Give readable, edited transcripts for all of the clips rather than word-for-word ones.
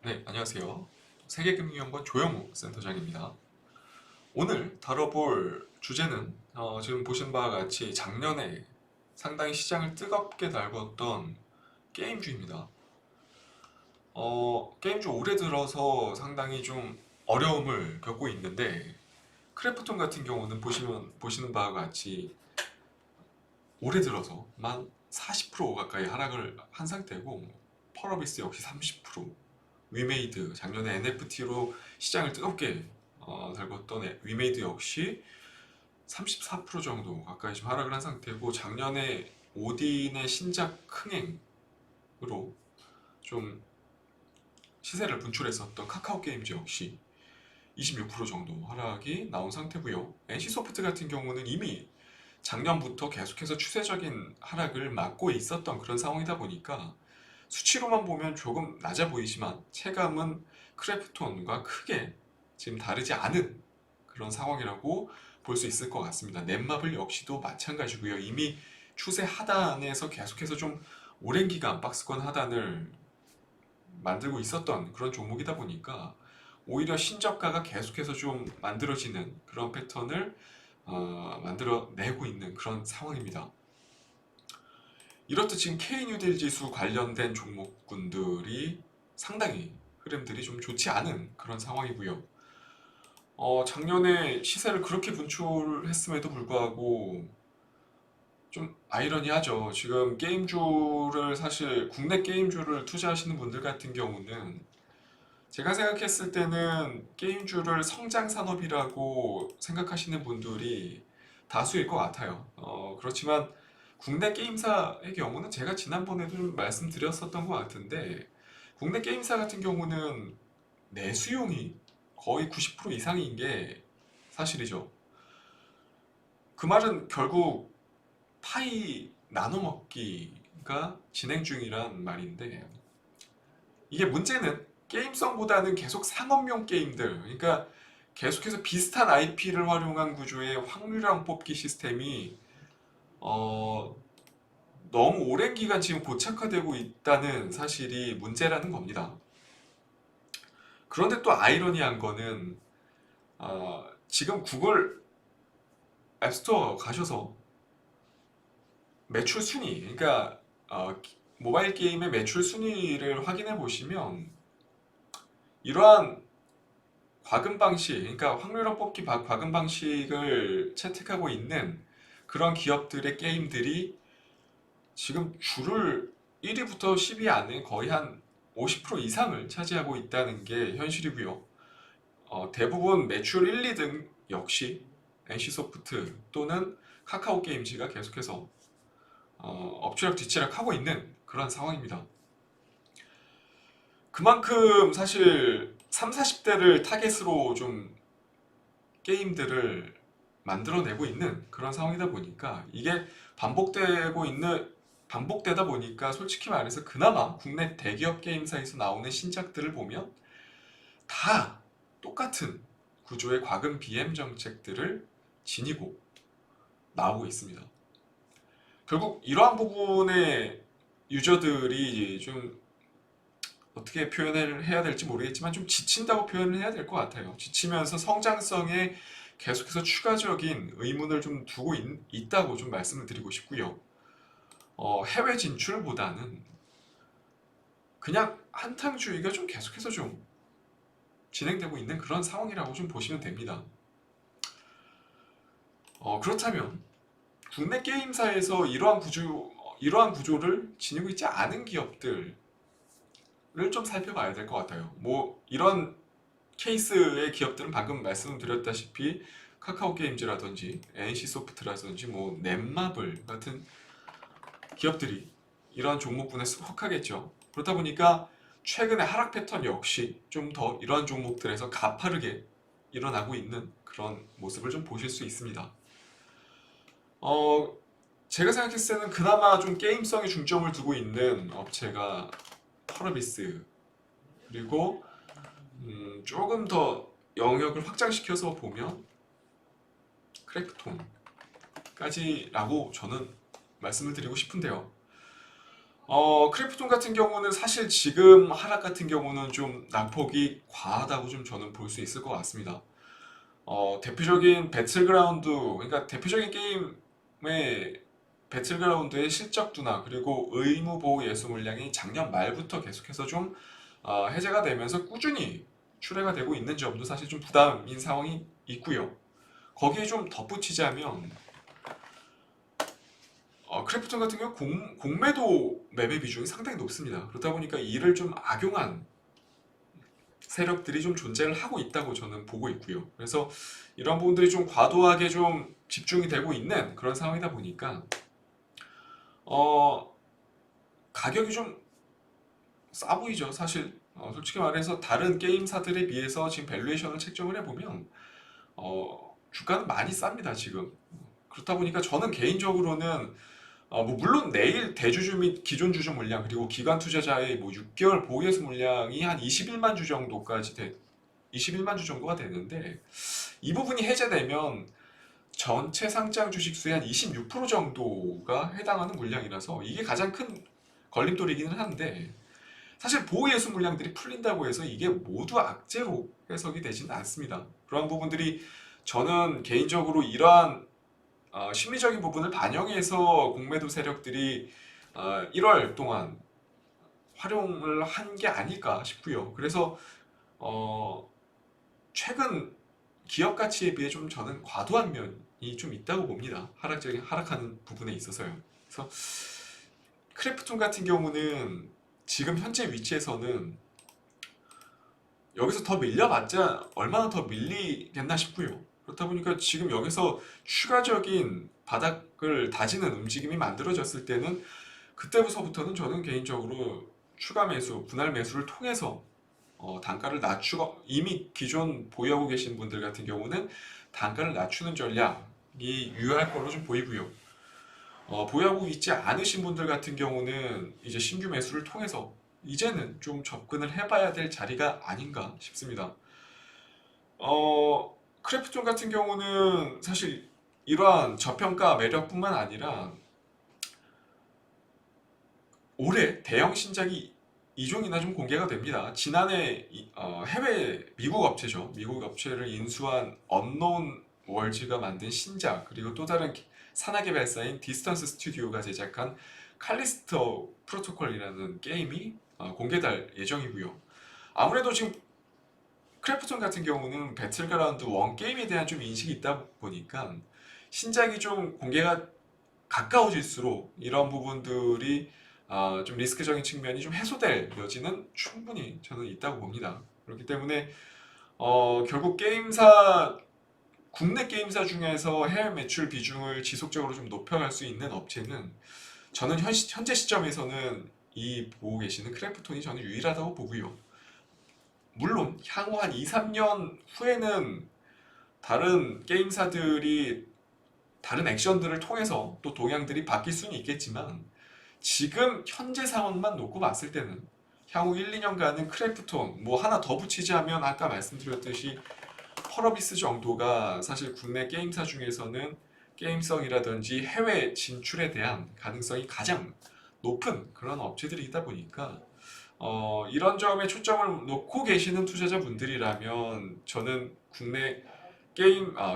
네, 안녕하세요. 세계금융연구원 조영우 센터장입니다. 오늘 다뤄볼 주제는 지금 보신 바와 같이 작년에 상당히 시장을 뜨겁게 달궜던 게임주입니다. 게임주 올해 들어서 상당히 좀 어려움을 겪고 있는데 크래프톤 같은 경우는 보시는 바와 같이 올해 들어서 만 40% 가까이 하락을 한 상태고 펄어비스 역시 30%, 위메이드 작년에 NFT로 시장을 뜨겁게 달궜던 위메이드 역시 34% 정도 가까이 좀 하락을 한 상태고 작년에 오딘의 신작 흥행으로 좀 시세를 분출했었던 카카오 게임즈 역시 26% 정도 하락이 나온 상태고요. NC소프트 같은 경우는 이미 작년부터 계속해서 추세적인 하락을 막고 있었던 그런 상황이다 보니까 수치로만 보면 조금 낮아 보이지만 체감은 크래프톤과 크게 지금 다르지 않은 그런 상황이라고 볼 수 있을 것 같습니다. 넷마블 역시도 마찬가지고요. 이미 추세 하단에서 계속해서 좀 오랜 기간 박스권 하단을 만들고 있었던 그런 종목이다 보니까 오히려 신저가가 계속해서 좀 만들어지는 그런 패턴을 만들어내고 있는 그런 상황입니다. 이렇듯 지금 K뉴딜 지수 관련된 종목군들이 상당히 흐름들이 좀 좋지 않은 그런 상황이고요. 작년에 시세를 그렇게 분출했음에도 불구하고 좀 아이러니하죠. 지금 게임주를 사실 국내 게임주를 투자하시는 분들 같은 경우는 제가 생각했을 때는 게임주를 성장 산업이라고 생각하시는 분들이 다수일 것 같아요. 그렇지만 국내 게임사의 경우는 제가 지난번에도 좀 말씀드렸었던 것 같은데 국내 게임사 같은 경우는 내수용이 거의 90% 이상인 게 사실이죠. 그 말은 결국 파이 나눠먹기가 진행 중이란 말인데 이게 문제는 게임성보다는 계속 상업용 게임들, 그러니까 계속해서 비슷한 IP를 활용한 구조의 확률형 뽑기 시스템이 어, 너무 오랜 기간 지금 고착화되고 있다는 사실이 문제라는 겁니다. 그런데 또 아이러니한 거는 지금 구글 앱스토어 가셔서 매출 순위, 그러니까 모바일 게임의 매출 순위를 확인해 보시면 이러한 과금 방식, 그러니까 확률형 뽑기 과금 방식을 채택하고 있는 그런 기업들의 게임들이 지금 줄을 1위부터 10위 안에 거의 한 50% 이상을 차지하고 있다는 게 현실이고요. 대부분 매출 1, 2등 역시 NC소프트 또는 카카오 게임즈가 계속해서 엎치락 뒤치락 하고 있는 그런 상황입니다. 그만큼 사실 3, 40대를 타겟으로 좀 게임들을 만들어내고 있는 그런 상황이다 보니까 이게 반복되다 보니까 솔직히 말해서 그나마 국내 대기업 게임사에서 나오는 신작들을 보면 다 똑같은 구조의 과금 BM 정책들을 지니고 나오고 있습니다. 결국 이러한 부분에 유저들이 좀 어떻게 표현을 해야 될지 모르겠지만 좀 지친다고 표현을 해야 될 것 같아요. 지치면서 성장성에 계속해서 추가적인 의문을 좀 두고 있다고 좀 말씀을 드리고 싶고요. 해외 진출보다는 그냥 한탕주의가 좀 계속해서 좀 진행되고 있는 그런 상황이라고 좀 보시면 됩니다. 그렇다면 국내 게임사에서 이러한 구조를 지니고 있지 않은 기업들을 좀 살펴봐야 될 것 같아요. 뭐 이런 케이스의 기업들은 방금 말씀드렸다시피 카카오 게임즈라든지 NC소프트라든지 뭐 넷마블 같은 기업들이 이러한 종목군에 속하겠죠. 그렇다 보니까 최근의 하락 패턴 역시 좀 더 이러한 종목들에서 가파르게 일어나고 있는 그런 모습을 좀 보실 수 있습니다. 어, 제가 생각했을 때는 그나마 좀 게임성에 중점을 두고 있는 업체가 펄어비스 그리고 조금 더 영역을 확장시켜서 보면 크래프톤까지라고 저는 말씀을 드리고 싶은데요. 크래프톤 같은 경우는 사실 지금 하락 같은 경우는 좀 낙폭이 과하다고 좀 저는 볼 수 있을 것 같습니다. 대표적인 배틀그라운드, 그러니까 대표적인 게임의 배틀그라운드의 실적두나 그리고 의무 보호 예수 물량이 작년 말부터 계속해서 좀 해제가 되면서 꾸준히 출해가 되고 있는 점도 사실 좀 부담인 상황이 있고요. 거기에 좀 덧붙이자면 크래프톤 같은 경우 공매도 매매 비중이 상당히 높습니다. 그렇다 보니까 이를 좀 악용한 세력들이 좀 존재를 하고 있다고 저는 보고 있고요. 그래서 이런 부분들이 좀 과도하게 좀 집중이 되고 있는 그런 상황이다 보니까 어, 가격이 좀 싸 보이죠. 사실 솔직히 말해서 다른 게임사들에 비해서 지금 밸류에이션을 책정을 해보면 주가는 많이 쌉니다. 지금. 그렇다 보니까 저는 개인적으로는 뭐 물론 내일 대주주 및 기존 주주 물량 그리고 기관 투자자의 뭐 6개월 보유예수 물량이 한 21만 주 정도까지 21만 주 정도가 되는데 이 부분이 해제되면 전체 상장 주식 수의 한 26% 정도가 해당하는 물량이라서 이게 가장 큰 걸림돌이기는 한데 사실 보유예수 물량들이 풀린다고 해서 이게 모두 악재로 해석이 되지는 않습니다. 그러한 부분들이 저는 개인적으로 이러한 심리적인 부분을 반영해서 공매도 세력들이 1월 동안 활용을 한 게 아닐까 싶고요. 그래서 어, 최근 기업 가치에 비해 좀 저는 과도한 면이 좀 있다고 봅니다. 하락하는 부분에 있어서요. 그래서 크래프톤 같은 경우는 지금 현재 위치에서는 여기서 더 밀려봤자 얼마나 더 밀리겠나 싶고요. 그렇다 보니까 지금 여기서 추가적인 바닥을 다지는 움직임이 만들어졌을 때는 그때부터는 저는 개인적으로 추가 매수, 분할 매수를 통해서 단가를 낮추고 이미 기존 보유하고 계신 분들 같은 경우는 단가를 낮추는 전략이 유효할 걸로 좀 보이고요. 보유하고 있지 않으신 분들 같은 경우는 이제 신규 매수를 통해서 이제는 좀 접근을 해봐야 될 자리가 아닌가 싶습니다. 크래프톤 같은 경우는 사실 이러한 저평가 매력뿐만 아니라 올해 대형 신작이 2종이나 좀 공개가 됩니다. 지난해 해외 미국 업체죠. 미국 업체를 인수한 언노운 월즈가 만든 신작 그리고 또 다른 산하 개발사인 디스턴스 스튜디오가 제작한 칼리스토 프로토콜이라는 게임이 공개될 예정이고요. 아무래도 지금 크래프톤 같은 경우는 배틀그라운드 1 게임에 대한 좀 인식이 있다 보니까 신작이 좀 공개가 가까워질수록 이런 부분들이 좀 리스크적인 측면이 좀 해소될 여지는 충분히 저는 있다고 봅니다. 그렇기 때문에 결국 국내 게임사 중에서 해외 매출 비중을 지속적으로 좀 높여갈 수 있는 업체는 저는 현재 시점에서는 이 보고 계시는 크래프톤이 저는 유일하다고 보고요. 물론 향후 한 2, 3년 후에는 다른 게임사들이 다른 액션들을 통해서 또 동향들이 바뀔 수는 있겠지만 지금 현재 상황만 놓고 봤을 때는 향후 1, 2년간은 크래프톤 뭐 하나 더 붙이자면 아까 말씀드렸듯이 펄어비스 정도가 사실 국내 게임사 중에서는 게임성이라든지 해외 진출에 대한 가능성이 가장 높은 그런 업체들이다 보니까 이런 점에 초점을 놓고 계시는 투자자분들이라면 저는 국내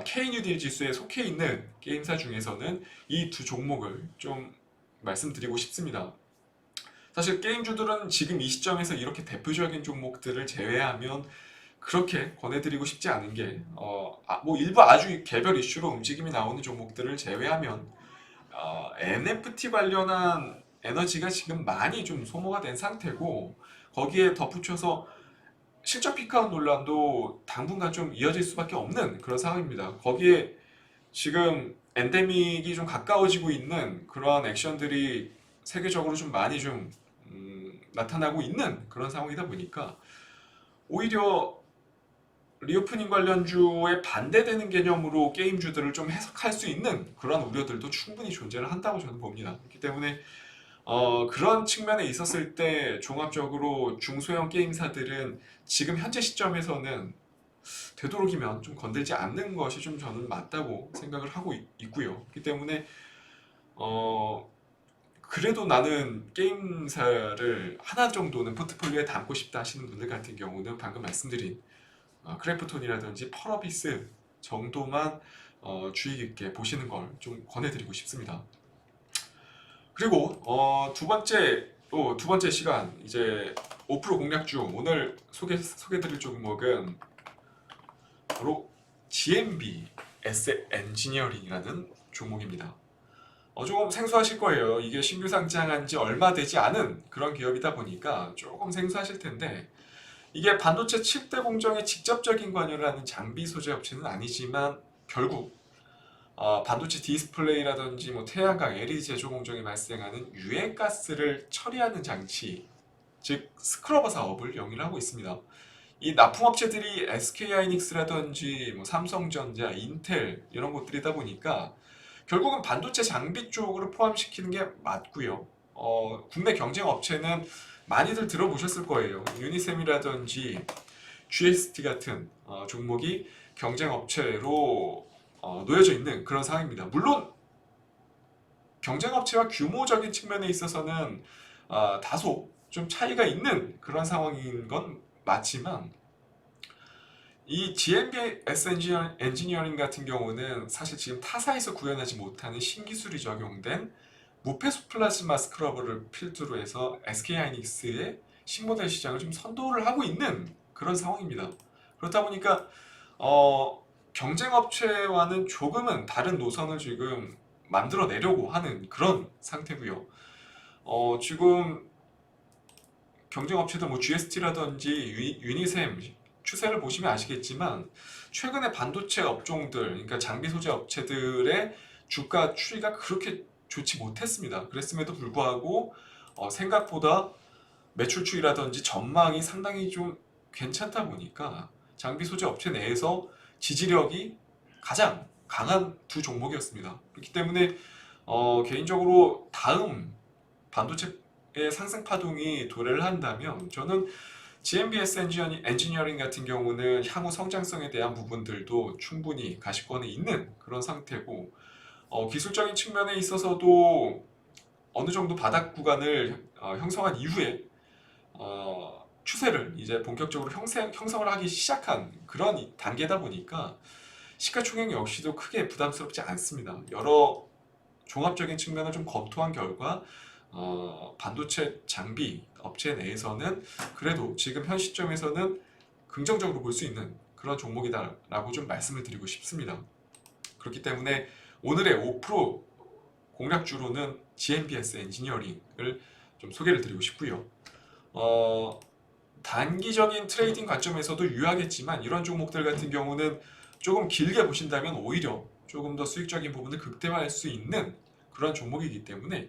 K뉴딜 지수에 속해 있는 게임사 중에서는 이 두 종목을 좀 말씀드리고 싶습니다. 사실 게임주들은 지금 이 시점에서 이렇게 대표적인 종목들을 제외하면 그렇게 권해드리고 싶지 않은 게, 뭐 일부 아주 개별 이슈로 움직임이 나오는 종목들을 제외하면 NFT 관련한 에너지가 지금 많이 좀 소모가 된 상태고 거기에 덧붙여서 실적 피크아웃 논란도 당분간 좀 이어질 수밖에 없는 그런 상황입니다. 거기에 지금 엔데믹이 좀 가까워지고 있는 그러한 액션들이 세계적으로 좀 많이 좀 나타나고 있는 그런 상황이다 보니까 오히려 리오프닝 관련주에 반대되는 개념으로 게임주들을 좀 해석할 수 있는 그런 우려들도 충분히 존재를 한다고 저는 봅니다. 그렇기 때문에 그런 측면에 있었을 때 종합적으로 중소형 게임사들은 지금 현재 시점에서는 되도록이면 좀 건들지 않는 것이 좀 저는 맞다고 생각을 하고 있고요. 그렇기 때문에 어, 그래도 나는 게임사를 하나 정도는 포트폴리오에 담고 싶다 하시는 분들 같은 경우는 방금 말씀드린 크래프톤이라든지 펄어비스 정도만 주의 깊게 보시는 걸 좀 권해드리고 싶습니다. 그리고 두 번째 시간 이제 5% 공략 중 오늘 소개드릴 종목은 바로 GMB Asset Engineering이라는 종목입니다. 조금 생소하실 거예요. 이게 신규 상장한 지 얼마 되지 않은 그런 기업이다 보니까 조금 생소하실 텐데, 이게 반도체 칩대 공정에 직접적인 관여를 하는 장비 소재 업체는 아니지만 결국 반도체 디스플레이라든지 태양광, LED 제조 공정에 발생하는 유해가스를 처리하는 장치, 즉 스크러버 사업을 영위를 하고 있습니다. 이 납품업체들이 SK하이닉스라든지 삼성전자, 인텔 이런 곳들이다 보니까 결국은 반도체 장비 쪽으로 포함시키는 게 맞고요. 국내 경쟁 업체는 많이들 들어보셨을 거예요. 유니셈이라든지 GST 같은 종목이 경쟁 업체로 놓여져 있는 그런 상황입니다. 물론 경쟁 업체와 규모적인 측면에 있어서는 다소 좀 차이가 있는 그런 상황인 건 맞지만, 이 GMBS 엔지니어링 같은 경우는 사실 지금 타사에서 구현하지 못하는 신기술이 적용된 무폐수 플라즈마 스크러버를 필두로 해서 SK하이닉스의 신모델 시장을 좀 선도를 하고 있는 그런 상황입니다. 그렇다 보니까 경쟁 업체와는 조금은 다른 노선을 지금 만들어내려고 하는 그런 상태고요. 지금 경쟁 업체들 GST라든지 유니셈 추세를 보시면 아시겠지만 최근에 반도체 업종들, 그러니까 장비 소재 업체들의 주가 추이가 그렇게 좋지 못했습니다. 그랬음에도 불구하고 생각보다 매출 추이라든지 전망이 상당히 좀 괜찮다 보니까 장비 소재 업체 내에서 지지력이 가장 강한 두 종목이었습니다. 그렇기 때문에 개인적으로 다음 반도체의 상승 파동이 도래를 한다면 저는 GMBS 엔지니어링 같은 경우는 향후 성장성에 대한 부분들도 충분히 가시권에 있는 그런 상태고, 기술적인 측면에 있어서도 어느 정도 바닥 구간을 형성한 이후에 추세를 이제 본격적으로 형성을 하기 시작한 그런 단계다 보니까 시가총액 역시도 크게 부담스럽지 않습니다. 여러 종합적인 측면을 좀 검토한 결과 반도체 장비 업체 내에서는 그래도 지금 현 시점에서는 긍정적으로 볼 수 있는 그런 종목이다라고 좀 말씀을 드리고 싶습니다. 그렇기 때문에 오늘의 5% 공략주로는 GMBS 엔지니어링을 좀 소개를 드리고 싶고요. 단기적인 트레이딩 관점에서도 유효하겠지만 이런 종목들 같은 경우는 조금 길게 보신다면 오히려 조금 더 수익적인 부분을 극대화할 수 있는 그런 종목이기 때문에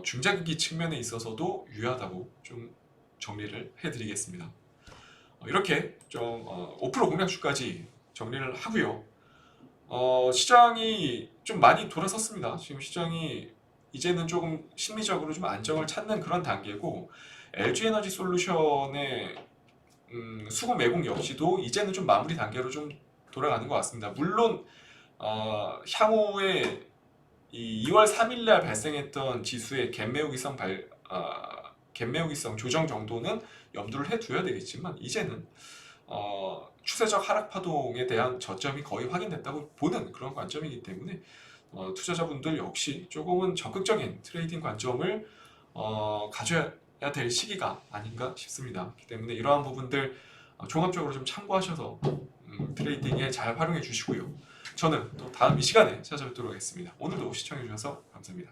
중장기 측면에 있어서도 유효하다고 좀 정리를 해드리겠습니다. 이렇게 좀 5% 공략주까지 정리를 하고요. 시장이 좀 많이 돌아섰습니다. 지금 시장이 이제는 조금 심리적으로 좀 안정을 찾는 그런 단계고, LG에너지 솔루션의 수급 매국 역시도 이제는 좀 마무리 단계로 좀 돌아가는 것 같습니다. 물론 향후에 이 2월 3일날 발생했던 지수의 갭매우기성 조정 정도는 염두를 해둬야 되겠지만 이제는 추세적 하락 파동에 대한 저점이 거의 확인됐다고 보는 그런 관점이기 때문에 투자자분들 역시 조금은 적극적인 트레이딩 관점을 가져야 될 시기가 아닌가 싶습니다. 그렇기 때문에 이러한 부분들 종합적으로 좀 참고하셔서 트레이딩에 잘 활용해 주시고요. 저는 또 다음 이 시간에 찾아뵙도록 하겠습니다. 오늘도 시청해 주셔서 감사합니다.